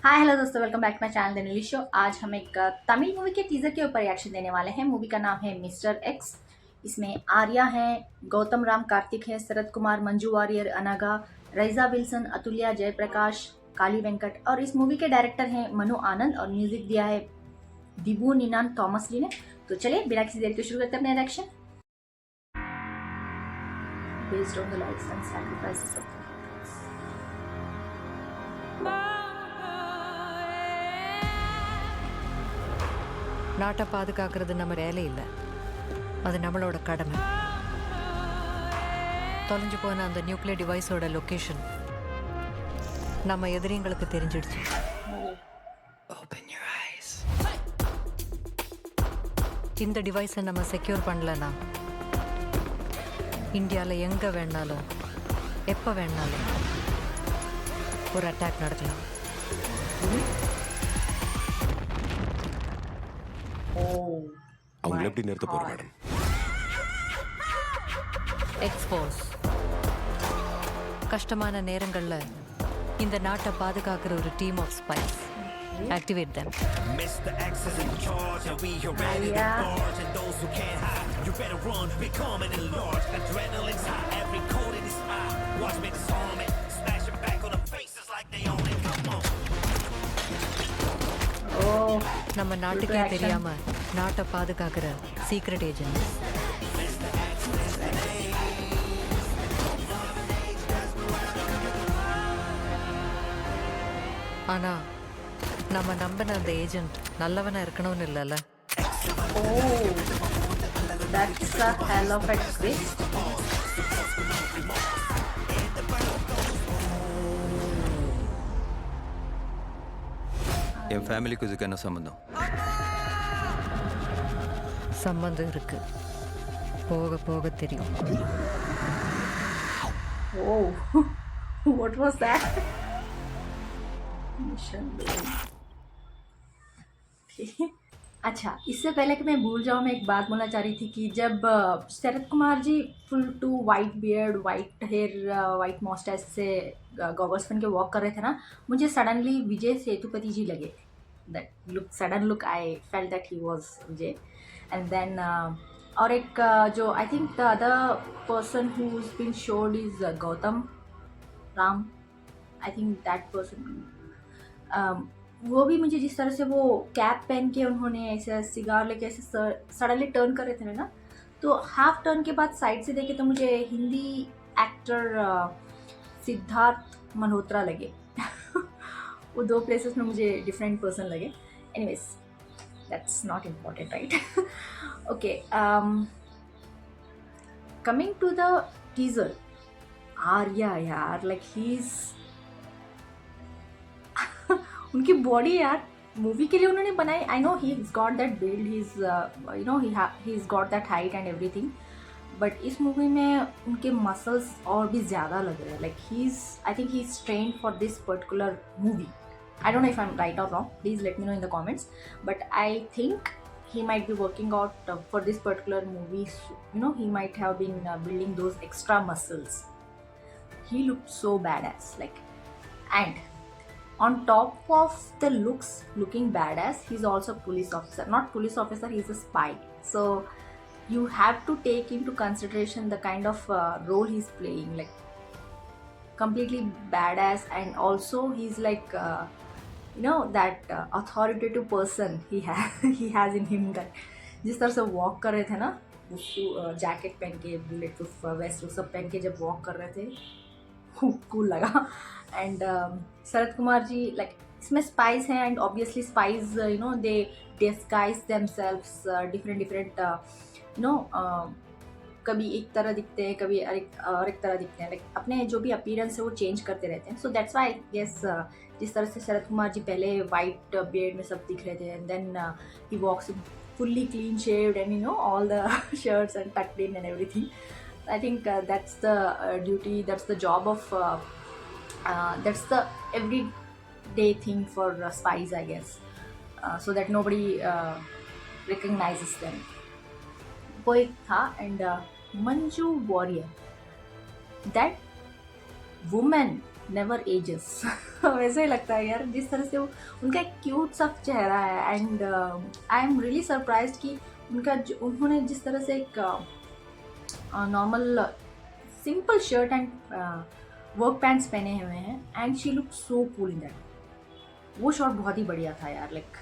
हाय hello दोस्तों, welcome back to my channel the English show. आज हम एक तमिल मूवी के टीजर के ऊपर रिएक्शन देने वाले हैं। मूवी का नाम है मिस्टर एक्स। इसमें आर्या है, गौतम राम कार्तिक है, शरद कुमार, मंजू वारियर, अनागा, रईजा विल्सन, अतुल्या जयप्रकाश, काली वेंकट और इस मूवी के डायरेक्टर हैं मनु आनंद और म्यूजिक दिया है दिबू निनान थॉमस ली ने। तो चलिए बिना किसी देर के शुरू करते हैं अपने reaction. Based on the lives and sacrifices of நாட்டை பாதுகாக்கிறது நம்ம வேலை இல்லை, அது நம்மளோட கடமை. தொலைஞ்சு போன அந்த நியூக்ளியர் டிவைஸோட லொக்கேஷன் நம்ம எதிரிங்களுக்கு தெரிஞ்சிடுச்சு. இந்த டிவைஸை நம்ம செக்யூர் பண்ணலன்னா இந்தியாவில் எங்கே வேணாலும் எப்போ வேணாலும் ஒரு அட்டாக் நடக்கலாம். அவங்கள எப்படி நிறுத்த போறோம் மேடம்? எக்ஸ்போஸ் கஷ்டமான நேரங்களில் இந்த நாட்டை பாதுகாக்கிற ஒரு team of spies. Activate them. Mr. X is in charge and we are ready to charge and those who can't hide, you better run, becoming enlarged. Adrenaline's high, every code in his eye. Watch me disarm it, smash it back on the faces like they own it. Come on. நம்ம நாட்டுக்கே தெரியாம நாட்டை பாதுகாக்கிற secret agent. ஆனா நம்ம நம்பின அந்த agent நல்லவனா இருக்கணும்னு இல்லைல்ல. என் ஃபேமிலிக்கு இதுக்கு என்ன சம்பந்தம்? சம்பந்தம் இருக்கு, போக போக தெரியும். What was that? अच्छा, इससे पहले कि मैं भूल जाऊँ, मैं एक बात बोलना चाह रही थी कि जब Sharad Kumar ji full to white beard, white hair, white moustache से गॉगल्स पहन के वॉक कर रहे थे ना, मुझे सडनली विजय सेतुपति जी लगे. That look, sudden look, I felt that he was Vijay. And then और एक जो I think the other person who is been showed is Gautham Ram. I think that person, वो भी मुझे जिस तरह से वो कैप पहन के उन्होंने ऐसे सिगार लेके ऐसे सडनली टर्न कर रहे थे ना, तो हाफ टर्न के बाद साइड से देखे तो मुझे हिंदी एक्टर सिद्धार्थ मल्होत्रा लगे. वो दो प्लेसेस में मुझे डिफरेंट पर्सन लगे. Anyways, that's not important, right? Okay, coming to the teaser, Arya यार, लाइक ही इज उनकी बॉडी यार मूवी के लिए उन्होंने बनाई. I know he is got that build, he is you know he is got that height and everything, but इस movie में उनके मसल्स और भी ज़्यादा लग रहे हैं. Like he is, I think he is trained for this particular movie. I don't know if I'm right or wrong. Please let me know in the comments. But I think he might be working out for this particular movie. You know, he might have been building those extra muscles. He looked so badass. Like, and on top of the looking badass, he's also a police officer. Not police officer, he's a spy. So you have to take into consideration the kind of role he's playing. Like, completely badass, and also he's like you know that authoritative person he has in him. that जिस तरह से walk कर रहे थे ना, jacket पहन के, bullet proof waste सब पहन के जब वॉक कर रहे थे, कूल लगा. एंड शरद कुमार जी, लाइक इसमें स्पाइस हैं, and obviously spies you know they disguise themselves different you know, कभी एक तरह दिखते हैं, कभी और एक तरह दिखते हैं. लाइक अपने जो भी अपीयरेंस है वो चेंज करते रहते हैं. So that's why I guess जिस तरह से शरद कुमार जी पहले वाइट बियर्ड में सब दिख रहे थे, and then he walks fully clean shaved and you know all the shirts and tucked in and everything. I think that's the duty, that's the job of, that's the everyday thing for spies, I guess, so that nobody recognizes them. वो एक था. And Manju Warrier, that woman never ages वैसे ही लगता है यार, जिस तरह से वो उनका एक क्यूट सा चेहरा है। And I am really surprised कि उन्होंने जिस तरह से एक normal simple shirt and work pants पहने हुए हैं, and she look so cool in that. वो शॉट बहुत ही बढ़िया था यार, like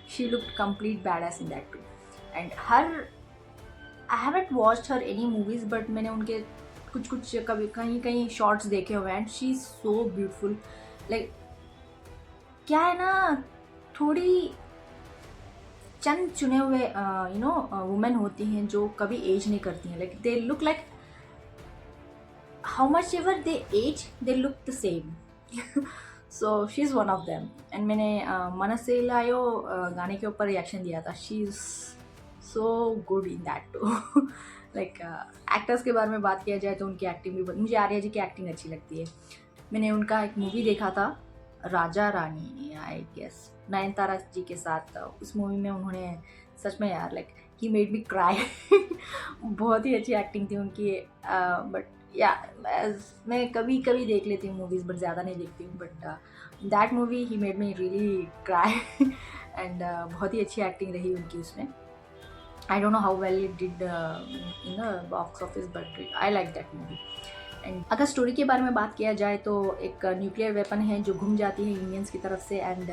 she look complete badass in that too. And I haven't watched her any movies, but मैंने उनके कुछ कभी कहीं शॉर्ट्स देखे हुए हैं, and she is so beautiful. Like क्या है ना, थोड़ी चंद चुने हुए वुमेन होती हैं जो कभी एज नहीं करती हैं। Like they look like how much ever they age, they look the same. So she is one of them. And मैंने मनसे लायो गाने के ऊपर रिएक्शन दिया था। She is so good in that too. Like actors के बारे में बात किया जाए तो उनकी एक्टिंग भी मुझे आर्या जी की एक्टिंग अच्छी लगती है। मैंने उनका एक मूवी देखा था राजा रानी, आई गेस, नयनतारा जी के साथ। उस मूवी में उन्होंने सच में यार like he made me cry. बहुत ही अच्छी एक्टिंग थी उनकी। बट या मैं कभी कभी देख लेती हूँ मूवीज़, बट ज़्यादा नहीं देखती हूँ। But that movie he made me really cry. And बहुत ही अच्छी एक्टिंग रही उनकी उसमें। I don't know how well it did in the box office, but I like that movie. And अगर स्टोरी के बारे में बात किया जाए तो एक न्यूक्लियर वेपन है जो घूम जाती है इंडियंस की तरफ से, एंड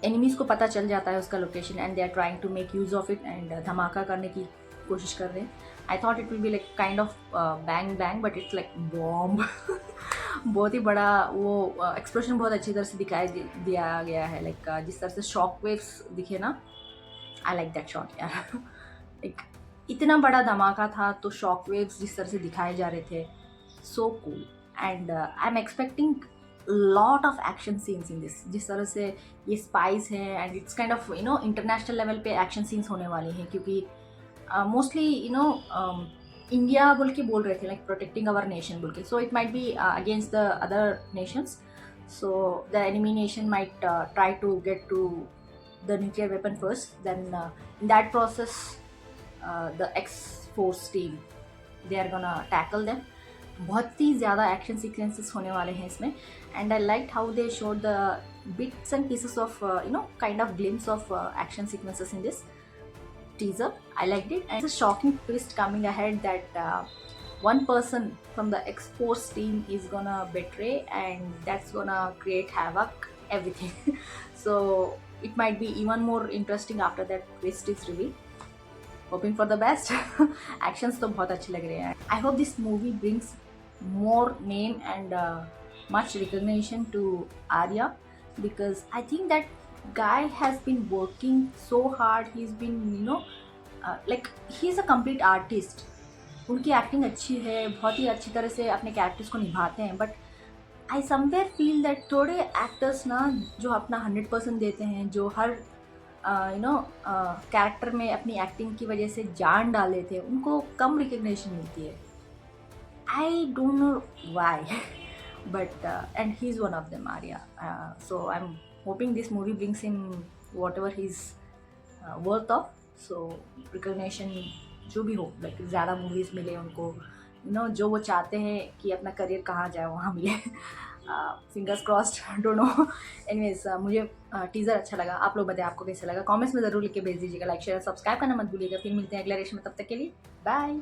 एनिमीज़ को पता चल जाता है उसका location, and they are trying to make use of it and धमाका करने की कोशिश कर रहे हैं। I thought it will be like kind of bang bang, but it's like bomb. बहुत ही बड़ा वो एक्सप्लोजन बहुत अच्छी तरह से दिखाई दिया गया है। लाइक जिस तरह से शॉक वेव्स दिखे ना, आई लाइक दैट शॉट यार। एक इतना बड़ा धमाका था तो शॉक वेव्स जिस तरह से दिखाए जा रहे थे, so cool. And I am expecting lot of action scenes in this. जिस तरह से ये स्पाइस है, and it's kind of international level पे एक्शन सीन्स होने वाले हैं, क्योंकि मोस्टली इंडिया बोल के बोल रहे थे लाइक प्रोटेक्टिंग अवर नेशन बोल के। So it might be against the other nations, so the enemy nation might try to get to the nuclear weapon first, then in that process the X-Force team, they are gonna tackle them. बहुत ही ज़्यादा action sequences होने वाले हैं इसमें, and I like how they showed the bits and pieces of kind of glimpse of action sequences in this teaser. I liked it, and it's a shocking twist coming ahead that one person from the X-Force team is gonna betray, and that's gonna create havoc everything. So it might be even more interesting after that twist is revealed. Hoping for the best. Actions तो बहुत अच्छे लग रहे हैं. I hope this movie brings more name and much recognition to Arya, because I think that guy has been working so hard. He's been like he's a complete artist. उनकी acting अच्छी है, बहुत ही अच्छी तरह से अपने कैरेक्टर्स को निभाते हैं, but I somewhere feel that थोड़े एक्टर्स ना जो अपना 100% देते हैं, जो हर कैरेक्टर में अपनी एक्टिंग की वजह से जान डाल देते हैं, उनको कम रिकग्निशन मिलती है. I don't know why, but and he is one of them, Arya. So I am hoping this movie brings him what ever he is worth of. So recognition जो भी हो, लाइक ज़्यादा मूवीज़ मिले उनको, जो वो चाहते हैं कि अपना करियर कहाँ जाए वहाँ मिले. Fingers crossed, don't know. Anyways मुझे टीज़र अच्छा लगा. आप लोग बताएं आपको कैसा लगा, कमेंट्स में ज़रूर लिख के भेज दीजिएगा. लाइक शेयर सब्सक्राइब करना मत भूलिएगा. फिर मिलते हैं अगले रेशन में, तब तक के लिए बाय.